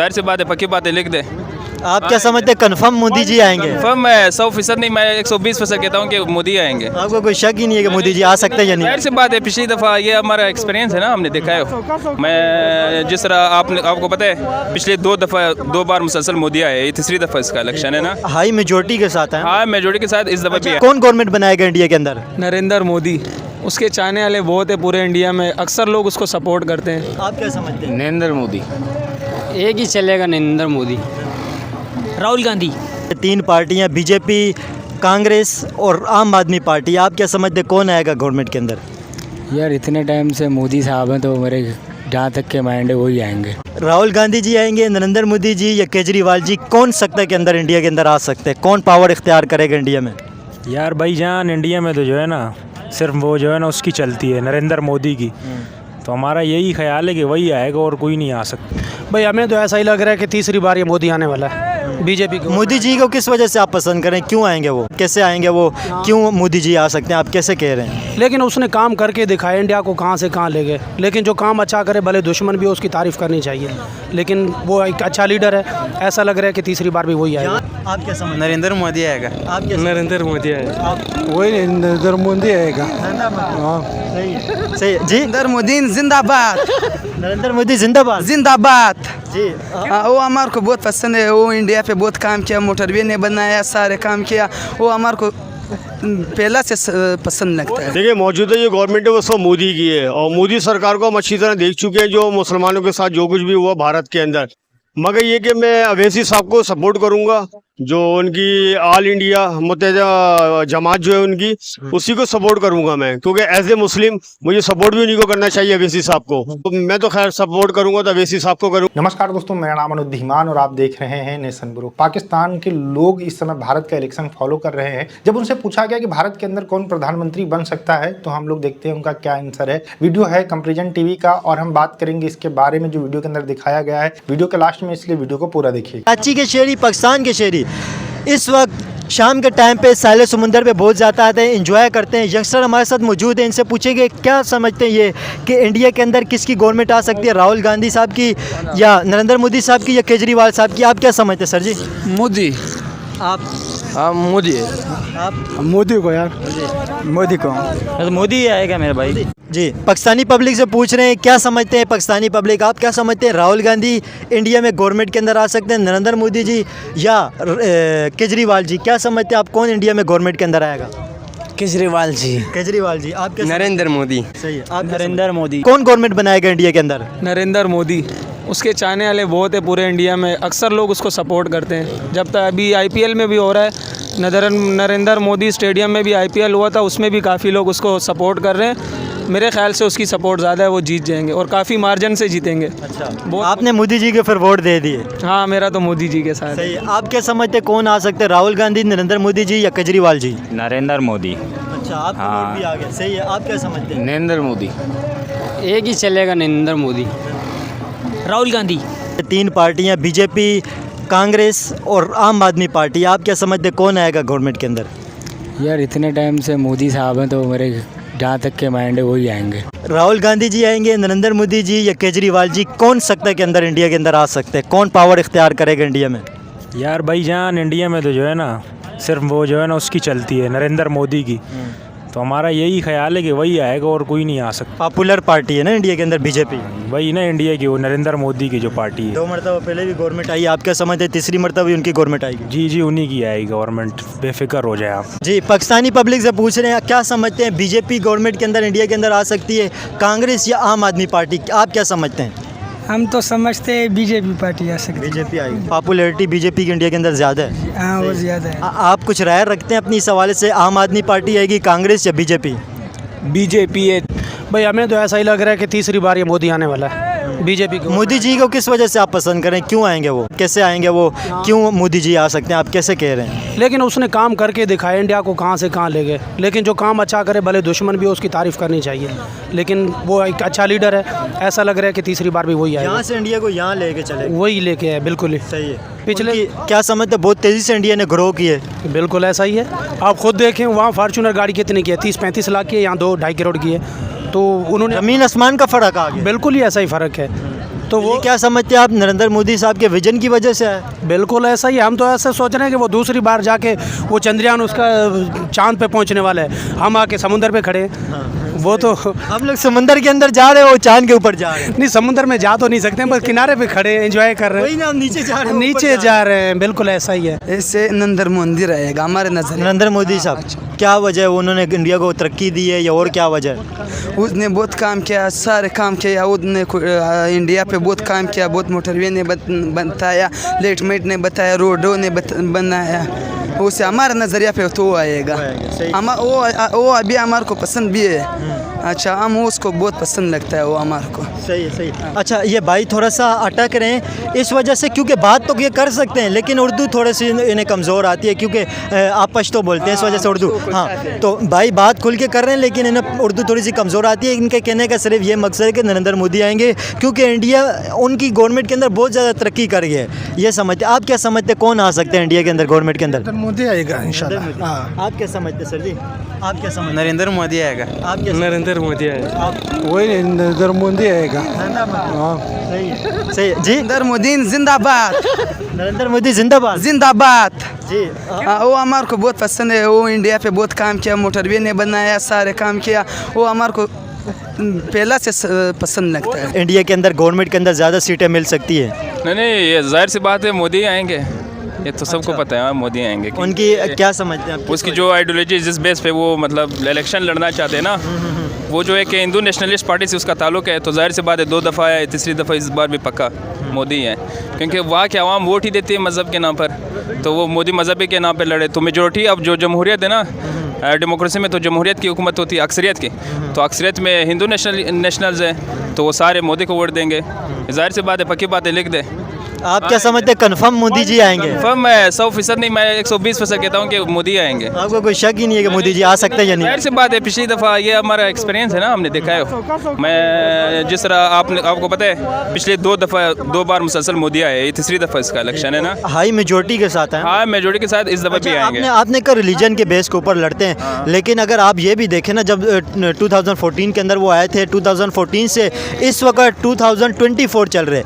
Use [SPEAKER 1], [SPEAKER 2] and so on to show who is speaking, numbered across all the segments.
[SPEAKER 1] जाहिर सी बात है, पक्की बात है, लिख दे।
[SPEAKER 2] आप क्या समझते हैं कंफर्म मोदी जी आएंगे?
[SPEAKER 1] कंफर्म है, 100% नहीं, मैं 120% कहता हूँ कि मोदी आएंगे।
[SPEAKER 2] आपको कोई शक ही नहीं है कि मोदी जी आ सकते हैं या
[SPEAKER 1] जाहिर
[SPEAKER 2] नहीं?
[SPEAKER 1] सी बात है, पिछली दफ़ा ये हमारा एक्सपीरियंस है ना, हमने देखा है। मैं जिस तरह आपको पता है, पिछले दो बार मुसलसल मोदी आए, ये तीसरी दफ़ा इसका इलेक्शन है ना।
[SPEAKER 2] हाई मेजोरिटी के साथ है।
[SPEAKER 1] हाँ, मेजोरिटी के साथ इस दफ़ा भी है।
[SPEAKER 2] कौन गवर्नमेंट बनाएगा इंडिया के अंदर?
[SPEAKER 3] नरेंद्र मोदी, उसके चाहने वाले बहुत है पूरे इंडिया में, अक्सर लोग उसको सपोर्ट करते हैं।
[SPEAKER 2] आप क्या समझते हैं?
[SPEAKER 4] नरेंद्र मोदी।
[SPEAKER 5] एक ही चलेगा, नरेंद्र मोदी। राहुल गांधी।
[SPEAKER 2] 3 पार्टियां, बीजेपी, कांग्रेस और आम आदमी पार्टी, आप क्या समझते हैं कौन आएगा गवर्नमेंट के अंदर?
[SPEAKER 5] यार इतने टाइम से मोदी साहब हैं तो मेरे जहाँ तक के माइंड है वही आएंगे।
[SPEAKER 2] राहुल गांधी जी आएंगे, नरेंद्र मोदी जी या केजरीवाल जी? कौन सकता है के अंदर इंडिया के अंदर आ सकते हैं? कौन पावर इख्तियार करेगा इंडिया में?
[SPEAKER 6] यार भाईजान, इंडिया में तो जो है ना, सिर्फ वो जो है ना उसकी चलती है, नरेंद्र मोदी की। तो हमारा यही ख्याल है कि वही आएगा और कोई नहीं आ सकता।
[SPEAKER 3] भाई हमें तो ऐसा ही लग रहा है कि तीसरी बार ये मोदी आने वाला है, बीजेपी को।
[SPEAKER 2] मोदी जी को किस वजह से आप पसंद करें? क्यों आएंगे वो? कैसे आएंगे वो? क्यों मोदी जी आ सकते हैं? आप कैसे कह रहे हैं?
[SPEAKER 3] लेकिन उसने काम करके दिखाया, इंडिया को कहाँ से कहाँ ले गए। लेकिन जो काम अच्छा करे, भले दुश्मन भी हो, उसकी तारीफ़ करनी चाहिए। लेकिन वो एक अच्छा लीडर है, ऐसा लग रहा है कि तीसरी बार भी वही आएगा।
[SPEAKER 2] आप क्या समझ?
[SPEAKER 4] नरेंद्र मोदी आएगा।
[SPEAKER 2] आप क्या
[SPEAKER 3] नरेंद्र मोदी आएगा।
[SPEAKER 4] वही नरेंद्र मोदी आएगा।
[SPEAKER 2] सही है, सही है। जी,
[SPEAKER 4] नरेंद्र मोदी जिंदाबाद।
[SPEAKER 2] नरेंद्र मोदी जिंदाबाद।
[SPEAKER 4] जिंदाबाद।
[SPEAKER 2] जी,
[SPEAKER 4] वो हमारे को बहुत पसंद है। वो इंडिया पे बहुत काम किया, मोटरवे ने बनाया, सारे काम किया। वो हमारे को पहला से पसंद लगता है।
[SPEAKER 7] देखिए, मौजूदा जो गवर्नमेंट है वो सब मोदी की है, और मोदी सरकार को हम अच्छी तरह देख चुके हैं, जो मुसलमानों के साथ जो कुछ भी हुआ भारत के अंदर। मगर ये कि मैं अवैसी साहब को सपोर्ट करूंगा, जो उनकी ऑल इंडिया मुत्तहिदा जमात जो है उनकी, उसी को सपोर्ट करूंगा मैं, क्योंकि एज ए मुस्लिम मुझे सपोर्ट भी उन्हीं को करना चाहिए, अवैसी साहब को। तो मैं तो खैर सपोर्ट करूंगा तो अवैसी साहब को करूँगा।
[SPEAKER 8] नमस्कार दोस्तों, मेरा नाम अनुद धीमान और आप देख रहे हैं नेशन ब्यूरो। पाकिस्तान के लोग इस समय भारत का इलेक्शन फॉलो कर रहे हैं। जब उनसे पूछा गया कि भारत के अंदर कौन प्रधानमंत्री बन सकता है, तो हम लोग देखते हैं उनका क्या आंसर है। वीडियो है कंपैरिजन टीवी का और हम बात करेंगे इसके बारे में जो वीडियो के अंदर दिखाया गया है वीडियो के लास्ट में, इसलिए वीडियो को पूरा देखिए।
[SPEAKER 2] कराची के शहरी, पाकिस्तान के शहरी इस वक्त शाम के टाइम पे साहिल समुंदर पे बहुत ज़्यादा आते हैं, इंजॉय करते हैं। यंगस्टर हमारे साथ मौजूद हैं, इनसे पूछेंगे क्या समझते हैं ये कि इंडिया के अंदर किसकी गवर्नमेंट आ सकती है, राहुल गांधी साहब की या नरेंद्र मोदी साहब की या केजरीवाल साहब की? आप क्या समझते हैं सर जी?
[SPEAKER 4] मोदी।
[SPEAKER 2] आप?
[SPEAKER 4] हाँ मोदी।
[SPEAKER 2] आप?
[SPEAKER 3] मोदी को यार,
[SPEAKER 4] मोदी को।
[SPEAKER 5] तो मोदी आएगा मेरे भाई।
[SPEAKER 2] जी, पाकिस्तानी पब्लिक से पूछ रहे हैं क्या समझते हैं पाकिस्तानी पब्लिक, आप क्या समझते हैं? राहुल गांधी इंडिया में गवर्नमेंट के अंदर आ सकते हैं, नरेंद्र मोदी जी या केजरीवाल जी? क्या समझते हैं आप, कौन इंडिया में गवर्नमेंट के अंदर आएगा?
[SPEAKER 4] केजरीवाल जी।
[SPEAKER 2] केजरीवाल जी। आप क्या?
[SPEAKER 4] नरेंद्र मोदी।
[SPEAKER 2] सही है। आप
[SPEAKER 5] नरेंद्र मोदी।
[SPEAKER 2] कौन गवर्नमेंट बनाएगा इंडिया के अंदर?
[SPEAKER 3] नरेंद्र मोदी, उसके चाहने वाले बहुत है पूरे इंडिया में, अक्सर लोग उसको सपोर्ट करते हैं। जब तक अभी IPL में भी हो रहा है, नरेंद्र मोदी स्टेडियम में भी IPL हुआ था, उसमें भी काफ़ी लोग उसको सपोर्ट कर रहे हैं। मेरे ख्याल से उसकी सपोर्ट ज़्यादा है, वो जीत जाएंगे और काफ़ी मार्जिन से जीतेंगे।
[SPEAKER 2] अच्छा, आपने मोदी जी के फिर वोट दे दिए?
[SPEAKER 3] हाँ, मेरा तो मोदी जी के साथ।
[SPEAKER 2] सही है। आप क्या समझते हैं कौन आ सकते हैं, राहुल गांधी, नरेंद्र मोदी जी या केजरीवाल जी?
[SPEAKER 5] नरेंद्र मोदी।
[SPEAKER 2] अच्छा, आपका वोट भी आ गया। सही है। आप क्या समझते हैं?
[SPEAKER 4] नरेंद्र मोदी।
[SPEAKER 5] एक ही चलेगा, नरेंद्र मोदी। राहुल गांधी।
[SPEAKER 2] 3 पार्टियां, बीजेपी, कांग्रेस और आम आदमी पार्टी, आप क्या समझते हैं कौन आएगा गवर्नमेंट के अंदर?
[SPEAKER 5] यार इतने टाइम से मोदी साहब हैं तो मेरे जहाँ तक के माइंड है वही आएंगे।
[SPEAKER 2] राहुल गांधी जी आएंगे, नरेंद्र मोदी जी या केजरीवाल जी? कौन सकता है के अंदर इंडिया के अंदर आ सकते हैं? कौन पावर इख्तियार करेगा इंडिया में?
[SPEAKER 6] यार भाईजान, इंडिया में तो जो है ना, सिर्फ वो जो है ना उसकी चलती है, नरेंद्र मोदी की। तो हमारा यही ख्याल है कि वही आएगा और कोई नहीं आ सकता।
[SPEAKER 2] पॉपुलर पार्टी है ना इंडिया के अंदर बीजेपी,
[SPEAKER 6] वही ना इंडिया की, वो नरेंद्र मोदी की जो पार्टी है।
[SPEAKER 2] 2 मरतबा पहले भी गवर्नमेंट आई, आप क्या समझते हैं तीसरी मरतबा भी उनकी गवर्नमेंट आएगी?
[SPEAKER 6] जी जी, उन्हीं की आएगी गवर्नमेंट, बेफिक्र हो जाए आप।
[SPEAKER 2] जी, पाकिस्तानी पब्लिक से पूछ रहे हैं क्या समझते हैं, बीजेपी गवर्नमेंट के अंदर इंडिया के अंदर आ सकती है, कांग्रेस या आम आदमी पार्टी? आप क्या समझते हैं?
[SPEAKER 9] हम तो समझते हैं बीजेपी पार्टी आ सकती है।
[SPEAKER 2] बीजेपी आएगी। पॉपुलैरिटी बीजेपी की इंडिया के अंदर ज़्यादा है।
[SPEAKER 9] हाँ, वो ज़्यादा है।
[SPEAKER 2] आप कुछ राय रखते हैं अपनी इस हवाले से, आम आदमी पार्टी आएगी, कांग्रेस या बीजेपी?
[SPEAKER 3] बीजेपी है भाई, हमें तो ऐसा ही लग रहा है कि तीसरी बार ये मोदी आने वाला है, बीजेपी को।
[SPEAKER 2] मोदी जी को किस वजह से आप पसंद करें? क्यों आएंगे वो? कैसे आएंगे वो? क्यों मोदी जी आ सकते हैं? आप कैसे कह रहे हैं?
[SPEAKER 3] लेकिन उसने काम करके दिखाया, इंडिया को कहाँ से कहाँ ले गए। लेकिन जो काम अच्छा करे, भले दुश्मन भी हो, उसकी तारीफ़ करनी चाहिए। लेकिन वो एक अच्छा लीडर है, ऐसा लग रहा है कि तीसरी बार भी वही आएगा।
[SPEAKER 2] यहाँ से इंडिया को यहाँ लेके चले,
[SPEAKER 3] वही लेके आए। बिल्कुल ही
[SPEAKER 2] सही है।
[SPEAKER 3] पिछले
[SPEAKER 2] क्या समझते हैं, बहुत तेज़ी से इंडिया ने ग्रो की है?
[SPEAKER 3] बिल्कुल ऐसा ही है। आप खुद देखें, वहाँ फॉर्चूनर गाड़ी कितनी की है, 30-35 लाख की है, यहाँ 2-2.5 करोड़ की है। तो उन्होंने
[SPEAKER 2] ज़मीन आसमान का फ़र्क आ गया।
[SPEAKER 3] बिल्कुल ही ऐसा ही फ़र्क है।
[SPEAKER 10] तो वो
[SPEAKER 2] क्या समझते हैं आप नरेंद्र मोदी साहब के विजन की वजह से है?
[SPEAKER 10] बिल्कुल ऐसा ही, हम तो ऐसे सोच रहे हैं कि वो दूसरी बार जाके वो चंद्रयान उसका चांद पे पहुंचने वाला है, हम आके समुद्र पे खड़े हैं। वो तो
[SPEAKER 2] हम लोग समंदर के अंदर जा रहे हो, चांद के ऊपर जा रहे हैं।
[SPEAKER 10] नहीं, समुद्र में जा तो नहीं सकते, बस किनारे पे खड़े एंजॉय कर रहे
[SPEAKER 2] वही ना, हम नीचे जा रहे
[SPEAKER 10] हैं,
[SPEAKER 2] हैं,
[SPEAKER 10] नीचे जा रहे हैं, बिल्कुल ऐसा ही है।
[SPEAKER 4] ऐसे नरेंद्र मोदी रहेगा हमारे नजर।
[SPEAKER 2] नरेंद्र मोदी साहब, क्या वजह है उन्होंने इंडिया को तरक्की दी है या और क्या वजह है?
[SPEAKER 4] उसने बहुत काम किया, सारे काम किया, उसने इंडिया पे बहुत काम किया, बहुत मोटरवे ने बताया, लेट मेट ने बताया, रोडों ने बनाया, उसे हमारे नज़रिया पे तो आएगा। वो अभी हमारे को पसंद भी है। अच्छा, हम उसको बहुत पसंद लगता है वो हमारे को।
[SPEAKER 2] सही है, सही है। अच्छा, ये भाई थोड़ा सा अटक रहे हैं इस वजह से, क्योंकि बात तो ये कर सकते हैं लेकिन उर्दू थोड़ी सी इन्हें कमज़ोर आती है, क्योंकि आप पश्तो बोलते हैं, इस वजह से उर्दू। हाँ, तो भाई बात खुल के कर रहे हैं लेकिन इन्हें उर्दू थोड़ी सी कमज़ोर आती है। इनके कहने का सिर्फ ये मकसद है कि नरेंद्र मोदी आएंगे क्योंकि इंडिया उनकी गवर्नमेंट के अंदर बहुत ज़्यादा तरक्की कर गई है। ये समझते, आप क्या समझते, कौन आ सकते हैं इंडिया के अंदर गवर्नमेंट के अंदर?
[SPEAKER 10] मोदी आएगा इंशाल्लाह।
[SPEAKER 2] आप क्या समझते सर जी? आप क्या समझते?
[SPEAKER 3] नरेंद्र मोदी आएगा।
[SPEAKER 2] आप क्या?
[SPEAKER 3] नरेंद्र मोदी आएगा।
[SPEAKER 10] वही नरेंद्र मोदी आएगा।
[SPEAKER 2] सही है, सही है जी।
[SPEAKER 4] नरेंद्र मोदी जिंदाबाद।
[SPEAKER 2] नरेंद्र मोदी जिंदाबाद।
[SPEAKER 4] जिंदाबाद
[SPEAKER 2] जी।
[SPEAKER 4] वो हमारे को बहुत पसंद है। वो इंडिया पे बहुत काम किया, मोटरवे ने बनाया, सारे काम किया, वो हमारे को पहला से पसंद लगता है।
[SPEAKER 2] इंडिया के अंदर गवर्नमेंट के अंदर ज़्यादा सीटें मिल सकती है?
[SPEAKER 1] नहीं, ये जाहिर सी बात है, मोदी आएंगे, ये तो सबको पता है। मोदी आएंगे।
[SPEAKER 2] उनकी क्या समझते हैं आप?
[SPEAKER 1] उसकी जो आइडियोलॉजी जिस बेस पे वो मतलब इलेक्शन लड़ना चाहते हैं ना, वो जो है कि हिंदू नेशनलिस्ट पार्टी से उसका ताल्लुक है, तो जाहिर सी बात है 2 दफ़ा है, तीसरी दफ़ा इस बार भी पक्का मोदी है, क्योंकि वहाँ के आवाम वोट ही देती है मज़हब के नाम पर, तो वो मोदी मज़हबी के नाम पर लड़े तो मेजोरिटी। अब जो जमहूरियत है ना, डेमोक्रेसी में तो जमहूरियत की हुकूमत होती है अक्सरियत की, तो अक्सरियत में हिंदू नेशनल्स हैं, तो वो सारे मोदी को वोट देंगे। जाहिर सी बात है, पक्की बात है, लिख दे।
[SPEAKER 2] आप क्या समझते हैं, कन्फर्म मोदी जी आएंगे?
[SPEAKER 1] कन्फर्म मैं 100% नहीं, मैं 120% कहता हूँ कि मोदी आएंगे।
[SPEAKER 2] आपको कोई शक ही नहीं है कि मोदी जी आ सकते हैं या नहीं?
[SPEAKER 1] जाहिर सी बात है, पिछली दफ़ा ये हमारा एक्सपीरियंस है ना, हमने देखा है। मैं जिस तरह आपको पता है, पिछले 2 बार मुसलसल मोदी आए, ये तीसरी दफ़ा इसका इलेक्शन है ना।
[SPEAKER 2] हाई मेजोरिटी के साथ है।
[SPEAKER 1] हाँ, मेजोरिटी के साथ इस दफ़ा भी आएंगे।
[SPEAKER 2] आपने कहा रिलीजन के बेस के ऊपर लड़ते हैं, लेकिन अगर आप ये भी देखें ना, जब 2014 के अंदर वो आए थे, 2014 से इस वक्त 2024 चल रहे,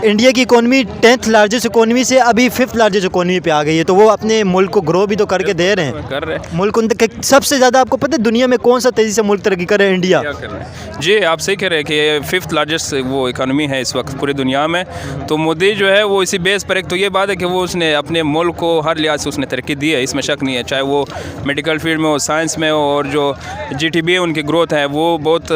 [SPEAKER 2] इंडिया की इकोनॉमी 10th लार्जेस्ट इकोनॉमी से अभी 5th लार्जेस्ट इकोनॉमी पे आ गई है, तो वो अपने मुल्क को ग्रो भी तो करके दे रहे हैं।
[SPEAKER 1] कर रहे हैं
[SPEAKER 2] मुल्क सबसे ज़्यादा, आपको पता है दुनिया में कौन सा तेज़ी से मुल्क तरक्की कर रहा है? इंडिया।
[SPEAKER 1] क्या कर रहे हैं जी, आप सही कह रहे हैं कि ये 5th लार्जेस्ट वो इकानमी है इस वक्त पूरी दुनिया में। तो मोदी जो है वो इसी बेस पर, एक तो ये बात है कि वो उसने अपने मुल्क को हर लिहाज से उसने तरक्की दी है, इसमें शक नहीं है, चाहे वो मेडिकल फील्ड में हो, साइंस में हो, और जो GDP है उनकी ग्रोथ है वो बहुत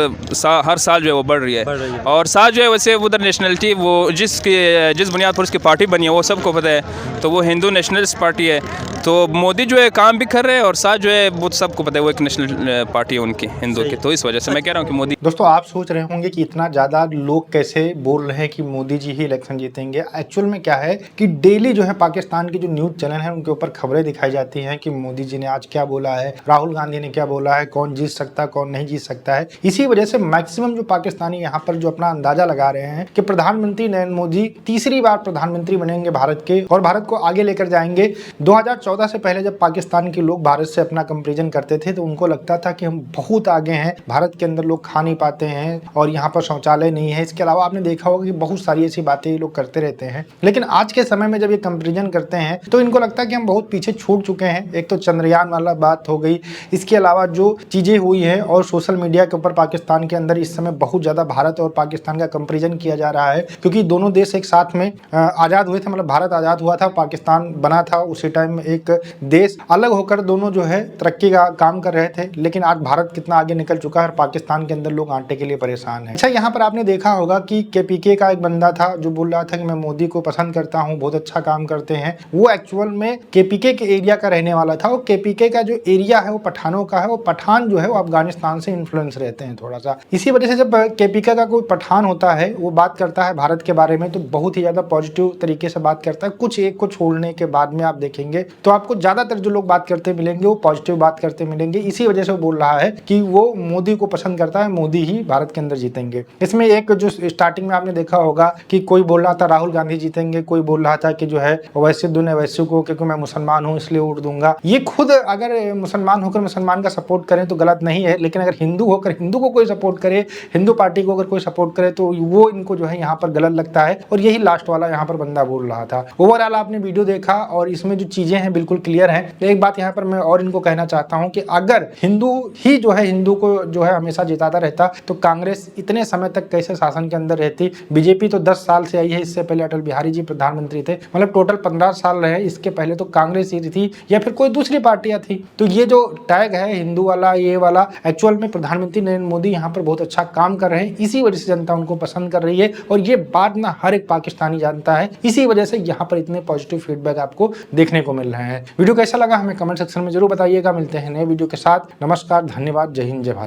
[SPEAKER 1] हर साल जो है वो बढ़ रही है। और साथ जो है वैसे उधर नेशनलिटी वो जिस बुनियाद पर उसकी पार्टी बनी है वो सबको पता है, तो वो हिंदू नेशनलिस्ट पार्टी है। तो मोदी जो है काम भी कर रहे हैं और साथ जो है वो सबको पता है वो एक नेशनल पार्टी है उनकी, हिंदू की, तो इस वजह से मैं कह रहा हूँ कि मोदी।
[SPEAKER 8] दोस्तों, आप सोच रहे होंगे कि इतना ज़्यादा लोग कैसे बोल रहे हैं कि मोदी जी ही इलेक्शन जीतेंगे। एक्चुअल में क्या है कि डेली जो है पाकिस्तान की जो न्यूज़ चैनल है उनके ऊपर खबरें दिखाई जाती हैं कि मोदी जी ने आज क्या बोला है, राहुल गांधी ने क्या बोला है, कौन जीत सकता है, कौन नहीं जीत सकता है। इसी वजह से मैक्सिमम जो पाकिस्तानी यहाँ पर जो अपना अंदाजा लगा रहे हैं कि प्रधानमंत्री नरेंद्र मोदी तीसरी बार प्रधानमंत्री बनेंगे भारत के और भारत को आगे लेकर जाएंगे। 2014 से पहले जब पाकिस्तान के लोग भारत से अपना कंपेरिजन करते थे तो उनको लगता था कि हम बहुत आगे हैं, भारत के अंदर लोग खा नहीं पाते हैं और यहाँ पर शौचालय नहीं है। इसके अलावा आपने देखा होगा कि बहुत सारी ऐसी बातें ये लोग करते रहते हैं, लेकिन आज के समय में जब ये कंपेरिजन करते हैं तो इनको लगता है कि हम बहुत पीछे छूट चुके हैं। एक तो चंद्रयान वाला बात हो गई, इसके अलावा जो चीज़ें हुई हैं और सोशल मीडिया के ऊपर पाकिस्तान के अंदर इस समय बहुत ज़्यादा भारत और पाकिस्तान का कंपेरिजन किया जा रहा है, क्योंकि दोनों देश एक साथ में आज़ाद हुए थे, मतलब भारत आज़ाद हुआ था, पाकिस्तान बना था, उसी टाइम में एक देश अलग होकर दोनों जो है तरक्की का काम कर रहे थे। लेकिन आज भारत कितना आगे निकल चुका है और पाकिस्तान के अंदर लोग आटे के लिए परेशान हैं। अच्छा, यहाँ पर आपने देखा होगा कि KPK का एक बंदा था जो बोल रहा था कि मैं मोदी को पसंद करता हूँ, बहुत अच्छा काम करते हैं। वो एक्चुअल में KPK के एरिया का रहने वाला था और KPK का जो एरिया है वो पठानों का है। वो पठान जो है वो अफगानिस्तान से इन्फ्लुएंस रहते हैं थोड़ा सा। इसी वजह से जब KPK का कोई पठान होता है वो बात करता है भारत के बारे बारे में तो बहुत ही ज़्यादा पॉजिटिव तरीके से बात करता है। कुछ एक को छोड़ने के बाद में आप देखेंगे तो आपको ज़्यादातर जो लोग बात करते मिलेंगे वो पॉजिटिव बात करते मिलेंगे। इसी वजह से वो बोल रहा है कि वो मोदी को पसंद करता है, मोदी ही भारत के अंदर जीतेंगे। इसमें एक जो स्टार्टिंग में आपने देखा होगा कि कोई बोल रहा था राहुल गांधी जीतेंगे, कोई बोल रहा था कि जो है वैसे दुनिया वैसे को, क्योंकि मैं मुसलमान हूँ इसलिए वोट दूंगा। ये खुद अगर मुसलमान होकर मुसलमान का सपोर्ट करें तो गलत नहीं है, लेकिन अगर हिंदू होकर हिंदू को कोई सपोर्ट करे, हिंदू पार्टी को अगर कोई सपोर्ट करे तो वो इनको जो है यहाँ पर गलत लगता है। और यही लास्ट वाला यहाँ पर बंदा बोल रहा था। ओवरऑल आपने वीडियो देखा और इसमें जो चीजें हैं बिल्कुल क्लियर हैं। एक बात यहाँ पर मैं और इनको कहना चाहता हूँ कि अगर हिंदू ही जो है हिंदू को जो है हमेशा जिताता रहता तो कांग्रेस इतने समय तक कैसे शासन के अंदर रहती। बीजेपी तो 10 साल से आई है, इससे पहले अटल बिहारी जी प्रधानमंत्री थे, मतलब टोटल 15 साल रहे। इसके पहले तो कांग्रेस ही थी या फिर कोई दूसरी पार्टियां थी। तो ये जो टैग है हिंदू वाला, ये वाला, एक्चुअल में प्रधानमंत्री नरेंद्र मोदी यहाँ पर बहुत अच्छा काम कर रहे हैं। इसी वजह से जनता उनको पसंद कर रही है और ये बात ना हर एक पाकिस्तानी जानता है। इसी वजह से यहाँ पर इतने पॉजिटिव फीडबैक आपको देखने को मिल रहे हैं। वीडियो कैसा लगा हमें कमेंट सेक्शन में जरूर बताइएगा। मिलते हैं नए वीडियो के साथ। नमस्कार, धन्यवाद, जय हिंद, जय भारत।